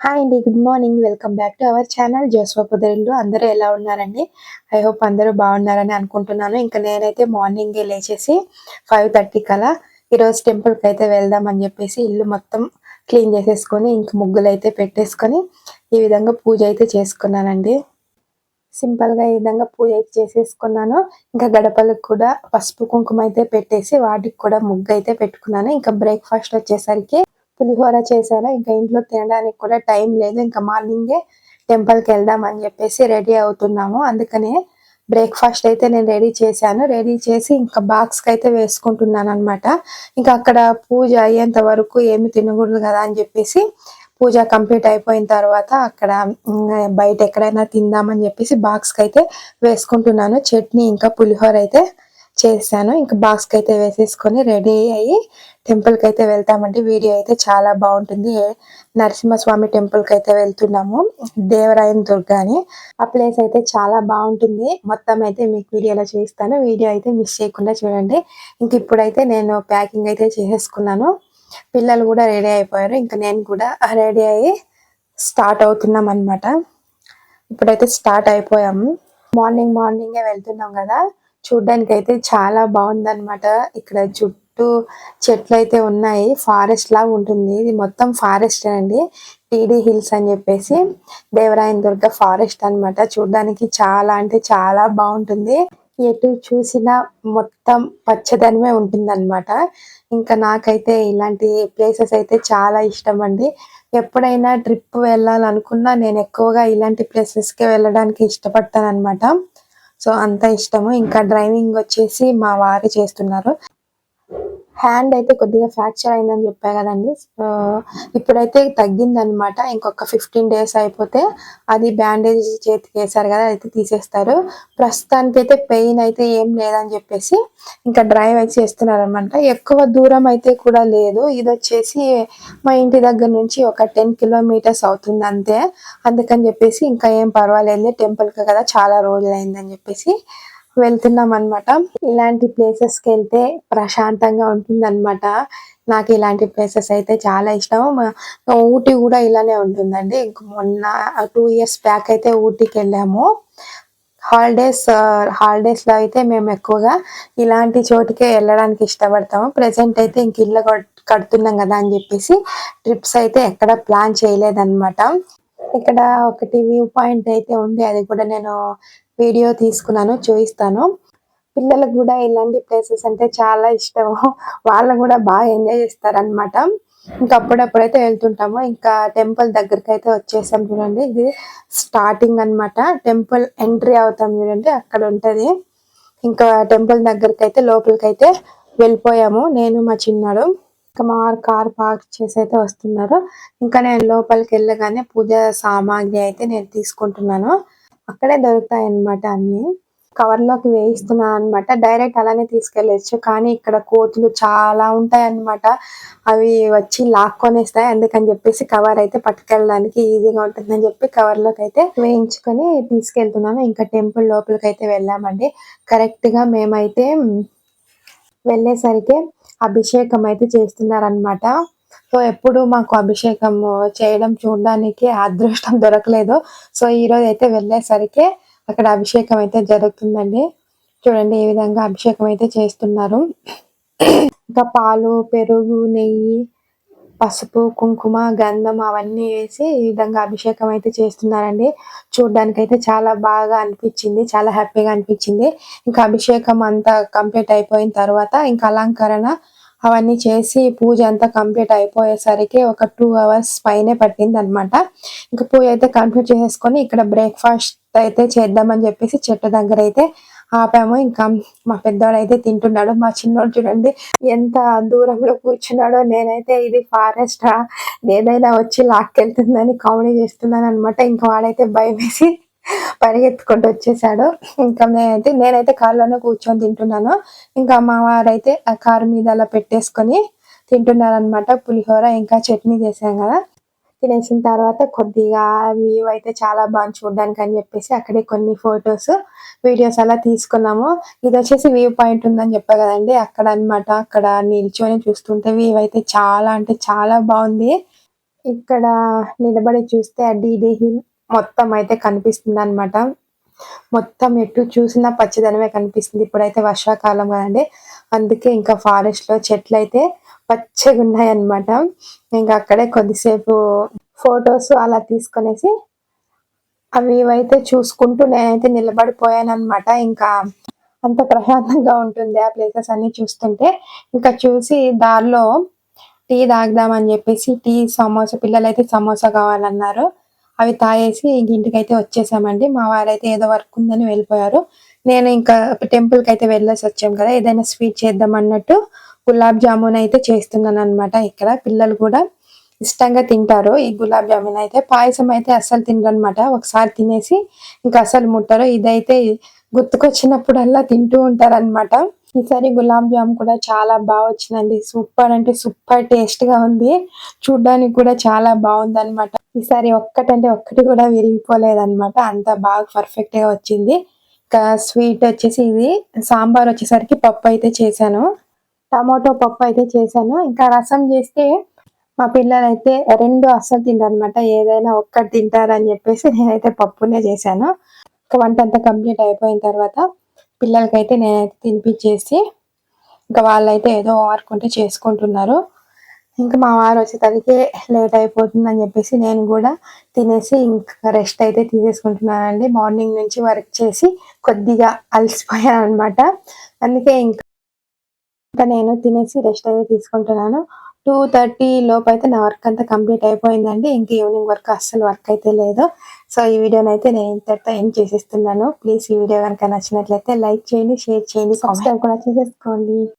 Hi అండి, good morning. Welcome back to our channel Joshua Podarillu. అందరూ ఎలా ఉన్నారండి? ఐ హోప్ అందరూ బాగున్నారని అనుకుంటున్నాను. ఇంకా నేనైతే మార్నింగే లేచేసి 5:30 కలా ఈరోజు టెంపుల్కి అయితే వెళ్దామని చెప్పేసి ఇల్లు మొత్తం క్లీన్ చేసేసుకొని ఇంక ముగ్గులు అయితే పెట్టేసుకొని ఈ విధంగా పూజ అయితే చేసుకున్నానండి. సింపుల్గా ఈ విధంగా పూజ అయితే చేసేసుకున్నాను. ఇంకా గడపలకు కూడా పసుపు కుంకుమ అయితే పెట్టేసి వాటికి కూడా ముగ్గు అయితే పెట్టుకున్నాను. ఇంకా బ్రేక్ఫాస్ట్ వచ్చేసరికి పులిహోర చేశాను. ఇంకా ఇంట్లో తినడానికి కూడా టైం లేదు. ఇంకా మార్నింగే టెంపుల్కి వెళ్దాం అని చెప్పేసి రెడీ అవుతున్నాము. అందుకనే బ్రేక్ఫాస్ట్ అయితే నేను రెడీ చేశాను. రెడీ చేసి ఇంకా బాక్స్కి అయితే వేసుకుంటున్నాను అనమాట. ఇంకా అక్కడ పూజ అయ్యేంత వరకు ఏమి తినకూడదు కదా అని చెప్పేసి పూజ కంప్లీట్ అయిపోయిన తర్వాత అక్కడ బయట ఎక్కడైనా తిందామని చెప్పేసి బాక్స్కి అయితే వేసుకుంటున్నాను. చట్నీ ఇంకా పులిహోర అయితే చేశాను. ఇంకా బాక్స్కి అయితే వేసేసుకొని రెడీ అయ్యి టెంపుల్కి అయితే వెళ్తామండి. వీడియో అయితే చాలా బాగుంటుంది. నరసింహస్వామి టెంపుల్కి అయితే వెళ్తున్నాము, దేవరాయన్ దుర్గా అని. ఆ ప్లేస్ అయితే చాలా బాగుంటుంది. మొత్తం అయితే మీకు వీడియోలో చూపిస్తాను. వీడియో అయితే మిస్ చేయకుండా చూడండి. ఇంక ఇప్పుడైతే నేను ప్యాకింగ్ అయితే చేసేసుకున్నాను. పిల్లలు కూడా రెడీ అయిపోయారు. ఇంకా నేను కూడా రెడీ అయ్యి స్టార్ట్ అవుతున్నాం అనమాట. ఇప్పుడైతే స్టార్ట్ అయిపోయాము. మార్నింగే వెళ్తున్నాం కదా, చూడ్డానికి అయితే చాలా బాగుంది అనమాట. ఇక్కడ చుట్టూ చెట్లు అయితే ఉన్నాయి. ఫారెస్ట్ లాగా ఉంటుంది. ఇది మొత్తం ఫారెస్ట్ అండి. టీడీ హిల్స్ అని చెప్పేసి దేవరాయన్ దుర్గ ఫారెస్ట్ అనమాట. చూడ్డానికి చాలా అంటే చాలా బాగుంటుంది. ఎటు చూసినా మొత్తం పచ్చదనమే ఉంటుంది అనమాట. ఇంకా నాకైతే ఇలాంటి ప్లేసెస్ అయితే చాలా ఇష్టం అండి. ఎప్పుడైనా ట్రిప్ వెళ్ళాలనుకున్నా నేను ఎక్కువగా ఇలాంటి ప్లేసెస్కే వెళ్ళడానికి ఇష్టపడతాను అనమాట. సో అంత ఇష్టము. ఇంకా డ్రైవింగ్ వచ్చేసి మా వారు చేస్తున్నారు. హ్యాండ్ అయితే కొద్దిగా ఫ్రాక్చర్ అయిందని చెప్పా కదండి. ఇప్పుడైతే తగ్గింది అనమాట. ఇంకొక 15 days అయిపోతే అది బ్యాండేజ్ చేతికి వేసారు కదా, అయితే తీసేస్తారు. ప్రస్తుతానికి అయితే పెయిన్ అయితే ఏం లేదని చెప్పేసి ఇంకా డ్రైవ్ అయితే చేస్తున్నారు అనమాట. ఎక్కువ దూరం అయితే కూడా లేదు. ఇది వచ్చేసి మా ఇంటి దగ్గర నుంచి ఒక 10 kilometers అవుతుంది అంతే. అందుకని చెప్పేసి ఇంకా ఏం పర్వాలేదు, టెంపుల్కి కదా చాలా రోజులు అయిందని చెప్పేసి వెళ్తున్నాం అనమాట. ఇలాంటి ప్లేసెస్కి వెళ్తే ప్రశాంతంగా ఉంటుంది అనమాట. నాకు ఇలాంటి ప్లేసెస్ అయితే చాలా ఇష్టం. ఊటీ కూడా ఇలానే ఉంటుందండి. మొన్న 2 years బ్యాక్ అయితే ఊటీకి వెళ్ళాము. హాలిడేస్ లో అయితే మేము ఎక్కువగా ఇలాంటి చోటుకే వెళ్ళడానికి ఇష్టపడతాము. ప్రెసెంట్ అయితే ఇంక ఇల్లు కడుతున్నాం కదా అని చెప్పేసి ట్రిప్స్ అయితే ఎక్కడ ప్లాన్ చేయలేదన్నమాట. ఇక్కడ ఒకటి వ్యూ పాయింట్ అయితే ఉంది, అది కూడా నేను వీడియో తీసుకున్నాను, చూపిస్తాను. పిల్లలకు కూడా ఇలాంటి ప్లేసెస్ అంటే చాలా ఇష్టం. వాళ్ళు కూడా బాగా ఎంజాయ్ చేస్తారనమాట. ఇంకా అప్పుడప్పుడైతే వెళ్తుంటాము. ఇంకా టెంపుల్ దగ్గరికి అయితే వచ్చేసాం చూడండి. ఇది స్టార్టింగ్ అనమాట. టెంపుల్ ఎంట్రీ అవుతాం చూడండి, అక్కడ ఉంటది. ఇంకా టెంపుల్ దగ్గరికి అయితే లోపలికి అయితే వెళ్ళిపోయాము, నేను మా చిన్నాడు. ఇంకా మా కార్ పార్క్ చేసి అయితే వస్తున్నారు. ఇంకా నేను లోపలికి వెళ్ళగానే పూజ సామాగ్రి అయితే నేను తీసుకుంటున్నాను. అక్కడే దొరుకుతాయి అన్నమాట అన్ని. కవర్ లోకి వేయిస్తున్నాను అనమాట. డైరెక్ట్ అలానే తీసుకెళ్ళచ్చు, కానీ ఇక్కడ కోతులు చాలా ఉంటాయి అన్నమాట. అవి వచ్చి లాక్కొనేస్తాయి. అందుకని చెప్పేసి కవర్ అయితే పట్టుకెళ్ళడానికి ఈజీగా ఉంటుందని చెప్పి కవర్ లోకి అయితే వేయించుకొని తీసుకెళ్తున్నాను. ఇంకా టెంపుల్ లోపలికి అయితే వెళ్ళామండి. కరెక్ట్ గా మేమైతే వెళ్ళేసరికి అభిషేకం అయితే చేస్తున్నారనమాట. సో ఎప్పుడు మాకు అభిషేకం చేయడం చూడడానికి అదృష్టం దొరకలేదు. సో ఈ రోజు అయితే వెళ్ళేసరికి అక్కడ అభిషేకం అయితే జరుగుతుందండి. చూడండి ఏ విధంగా అభిషేకం అయితే చేస్తున్నారు. ఇంకా పాలు, పెరుగు, నెయ్యి, పసుపు, కుంకుమ, గంధం అవన్నీ వేసి ఈ విధంగా అభిషేకం అయితే చేస్తున్నారండి. చూడడానికి అయితే చాలా బాగా అనిపించింది, చాలా హ్యాపీగా అనిపించింది. ఇంకా అభిషేకం అంతా కంప్లీట్ అయిపోయిన తర్వాత ఇంకా అలంకరణ అవన్నీ చేసి పూజ అంతా కంప్లీట్ అయిపోయేసరికి ఒక 2 hours పైనే పట్టింది అనమాట. ఇంకా పూజ అయితే కంప్లీట్ చేసేసుకొని ఇక్కడ బ్రేక్ఫాస్ట్ అయితే చేద్దామని చెప్పేసి చెట్టు దగ్గర అయితే ఆపాము. ఇంకా మా పెద్దవాడు అయితే తింటున్నాడు. మా చిన్నోడు చూడండి ఎంత దూరంలో కూర్చున్నాడో. నేనైతే ఇది ఫారెస్ట్ ఏదైనా వచ్చి లాక్కెళ్తుందని కామెడీ చేస్తున్నాను అనమాట. ఇంకా వాడైతే భయం వేసి పరిగెత్తుకుంటూ వచ్చేసాడు. ఇంకా నేనైతే కారులోనే కూర్చొని తింటున్నాను. ఇంకా మా వారైతే ఆ కారు మీద అలా పెట్టేసుకొని తింటున్నారనమాట. పులిహోర ఇంకా చట్నీ చేసాం కదా, తినేసిన తర్వాత కొద్దిగా వ్యూ అయితే చాలా బాగా చూడడానికి అని చెప్పేసి అక్కడే కొన్ని ఫొటోస్, వీడియోస్ అలా తీసుకున్నాము. ఇది వచ్చేసి వ్యూ పాయింట్ ఉందని చెప్పా కదండి, అక్కడ అనమాట. అక్కడ నిల్చొని చూస్తుంటే వ్యూ అయితే చాలా అంటే చాలా బాగుంది. ఇక్కడ నిలబడి చూస్తే ఆ డీడీ హిల్ మొత్తం అయితే కనిపిస్తుంది అనమాట. మొత్తం ఎటు చూసినా పచ్చదనమే కనిపిస్తుంది. ఇప్పుడైతే వర్షాకాలం కదండి, అందుకే ఇంకా ఫారెస్ట్ లో చెట్లు అయితే పచ్చగా ఉన్నాయన్నమాట. ఇంకా అక్కడే కొద్దిసేపు ఫొటోస్ అలా తీసుకొనేసి అవి ఇవైతే చూసుకుంటూ నేనైతే నిలబడిపోయాను అనమాట. ఇంకా అంత ప్రశాంతంగా ఉంటుంది ఆ ప్లేసెస్ అన్ని చూస్తుంటే. ఇంకా చూసి దారిలో టీ తాగుదామని చెప్పేసి టీ, సమోసా, పిల్లలైతే సమోసా కావాలన్నారు. అవి తాగేసి ఇంటికైతే వచ్చేసామండి. మా వారైతే ఏదో వర్క్ ఉందని వెళ్ళిపోయారు. నేను ఇంకా టెంపుల్ కి అయితే వెళ్ళేసి వచ్చాం కదా, ఏదైనా స్వీట్ చేద్దాం అన్నట్టు గులాబ్ జామున్ అయితే చేస్తున్నాను అనమాట. ఇక్కడ పిల్లలు కూడా ఇష్టంగా తింటారు ఈ గులాబ్ జామున్ అయితే. పాయసం అయితే అస్సలు తినరు అనమాట. ఒకసారి తినేసి ఇంకా అస్సలు ముట్టరు. ఇదైతే గుర్తుకొచ్చినప్పుడల్లా తింటూ ఉంటారు అనమాట. ఈసారి గులాబ్ జామ్ కూడా చాలా బాగా వచ్చిందండి. సూపర్ అంటే సూపర్ టేస్ట్ గా ఉంది. చూడ్డానికి కూడా చాలా బాగుంది అనమాట. ఈసారి ఒక్కటంటే ఒక్కటి కూడా విరిగిపోలేదన్నమాట. అంత బాగా పర్ఫెక్ట్ గా వచ్చింది. ఇంకా స్వీట్ వచ్చేసి ఇది. సాంబార్ వచ్చేసరికి పప్పు అయితే చేశాను. టమాటో పప్పు అయితే చేశాను. ఇంకా రసం చేస్తే మా పిల్లలైతే రెండు అస్సలు తింటారనమాట. ఏదైనా ఒక్కటి తింటారని చెప్పేసి నేనైతే పప్పునే చేశాను. ఇంకా వంట అంతా కంప్లీట్ అయిపోయిన తర్వాత పిల్లలకైతే నేనైతే తినిపించేసి ఇంకా వాళ్ళైతే ఏదో వర్క్ ఉంటే చేసుకుంటున్నారు. ఇంకా మా వారు వచ్చేసరికి లేట్ అయిపోతుంది అని చెప్పేసి నేను కూడా తినేసి ఇంకా రెస్ట్ అయితే తీసేసుకుంటున్నానండి. మార్నింగ్ నుంచి వర్క్ చేసి కొద్దిగా అలసిపోయాను అనమాట. అందుకే ఇంకా నేను తినేసి రెస్ట్ అయితే తీసుకుంటున్నాను. 2:30 లోపు అయితే నా వర్క్ అంతా కంప్లీట్ అయిపోయిందండి. ఇంక ఈవినింగ్ వర్క్ అస్సలు వర్క్ అయితే లేదు. సో ఈ వీడియోని అయితే నేను ఇంతటితో ఎండ్ చేసేస్తున్నాను. ప్లీజ్ ఈ వీడియో కనుక నచ్చినట్లయితే లైక్ చేయండి, షేర్ చేయండి, సబ్స్క్రైబ్ కూడా చేసేసుకోండి.